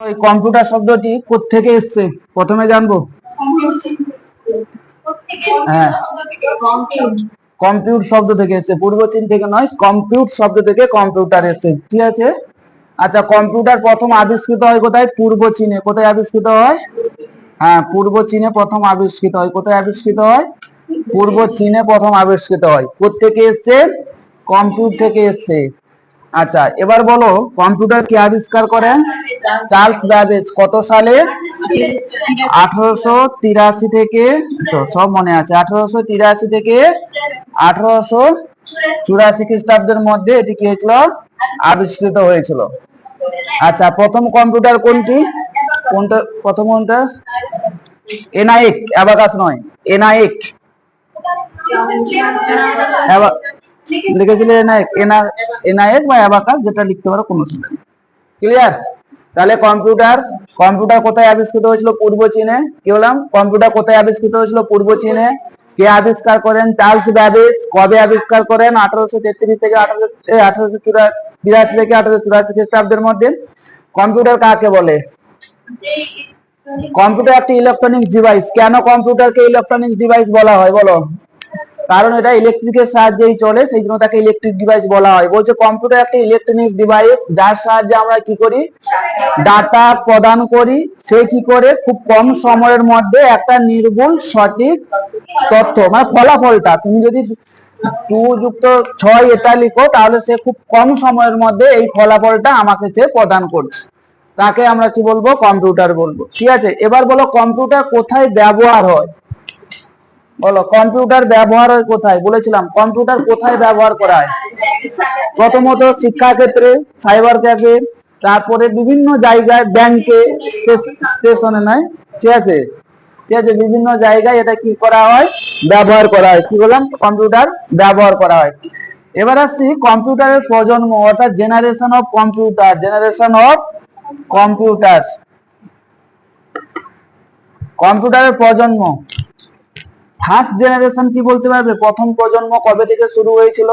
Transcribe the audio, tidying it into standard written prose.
ওই কম্পিউটার শব্দটি কোত্থেকে এসেছে প্রথমে জানবো। হ্যাঁ, কম্পিউট শব্দ থেকে এসেছে, পূর্ব চীন থেকে নয়, কম্পিউট শব্দ থেকে কম্পিউটার এসেছে, ঠিক আছে। আচ্ছা, কম্পিউটার প্রথম আবিষ্কৃত হয় কোথায়? পূর্ব চীনে। কোথায় আবিষ্কৃত হয়? হ্যাঁ, পূর্ব চীনে প্রথম আবিষ্কৃত হয়। কোথায় আবিষ্কৃত হয়? পূর্ব চীনে প্রথম আবিষ্কৃত হয়। কোত্থেকে এসছে? কম্পিউট থেকে এসছে। আচ্ছা, এবার বলো কম্পিউটার কে আবিষ্কার করেন? Charles Babbage. কত সালে? 1883 থেকে, তো সব মনে আছে, 1883 থেকে 1884 খ্রিস্টাব্দের মধ্যে এটি কি হয়েছিল? আবিষ্কৃত হয়েছিল। আচ্ছা, প্রথম কম্পিউটার কোনটি? কোনটা প্রথম? কোনটা? এনআইএক, অ্যাবাকাস নয়, এনআইএক। লিখেছিল এনআইএক, এনআইএক বা অ্যাবাকাস, যেটা লিখতে পারো, কোনো সমস্যা নেই। ক্লিয়ার? তাহলে কম্পিউটার কম্পিউটার কোথায় আবিষ্কৃত হয়েছিল? পূর্ব চীনে। কি বললাম? কম্পিউটার কোথায় আবিষ্কৃত হয়েছিল? পূর্ব চীনে। কে আবিষ্কার করেন? Charles Babbage. কবে আবিষ্কার করেন? 1833 থেকে 1882 থেকে 1884 খ্রিস্টাব্দের মধ্যে। কম্পিউটার কাকে বলে? কম্পিউটার একটি ইলেকট্রনিক্স ডিভাইস। কেন কম্পিউটারকে ইলেকট্রনিক্স ডিভাইস বলা হয় বলো? কারণ এটা ইলেকট্রিকের সাহায্যেই চলে, সেই জন্য তাকে ইলেকট্রিক ডিভাইস বলা হয়। বলছে কম্পিউটার একটা ইলেকট্রনিক্স ডিভাইস, যার সাহায্যে আমরা কি করি? ডাটা প্রদান করি। সে কি করে? খুব কম সময়ের মধ্যে একটা নির্ভুল সঠিক তথ্য, মানে ফলাফলটা, তুমি যদি 2+6 এটা লিখো, তাহলে সে খুব কম সময়ের মধ্যে এই ফলাফলটা আমাকে সে প্রদান করছে। তাকে আমরা কি বলবো? কম্পিউটার বলবো। ঠিক আছে, এবার বলো কম্পিউটার কোথায় ব্যবহার হয়? বলো কম্পিউটার ব্যবহার হয় কোথায়? বলেছিলাম কম্পিউটার কোথায় ব্যবহার করা হয়? প্রথমত শিক্ষাক্ষেত্রে, সাইবার ক্যাফে, তারপরে বিভিন্ন জায়গায়, ব্যাংকে, স্টেশনে, নয়, ঠিক আছে, ঠিক আছে, বিভিন্ন জায়গায় এটা কি করা হয়? ব্যবহার করা হয়। কি বললাম? কম্পিউটার ব্যবহার করা হয়। এবার আসছি কম্পিউটারের প্রজন্ম, অর্থাৎ generation of computer. Generation of computer, কম্পিউটারের প্রজন্ম। ফার্স্ট জেনারেশন কি বলতে পারবে? প্রথম প্রজন্ম কবে থেকে শুরু হয়েছিল?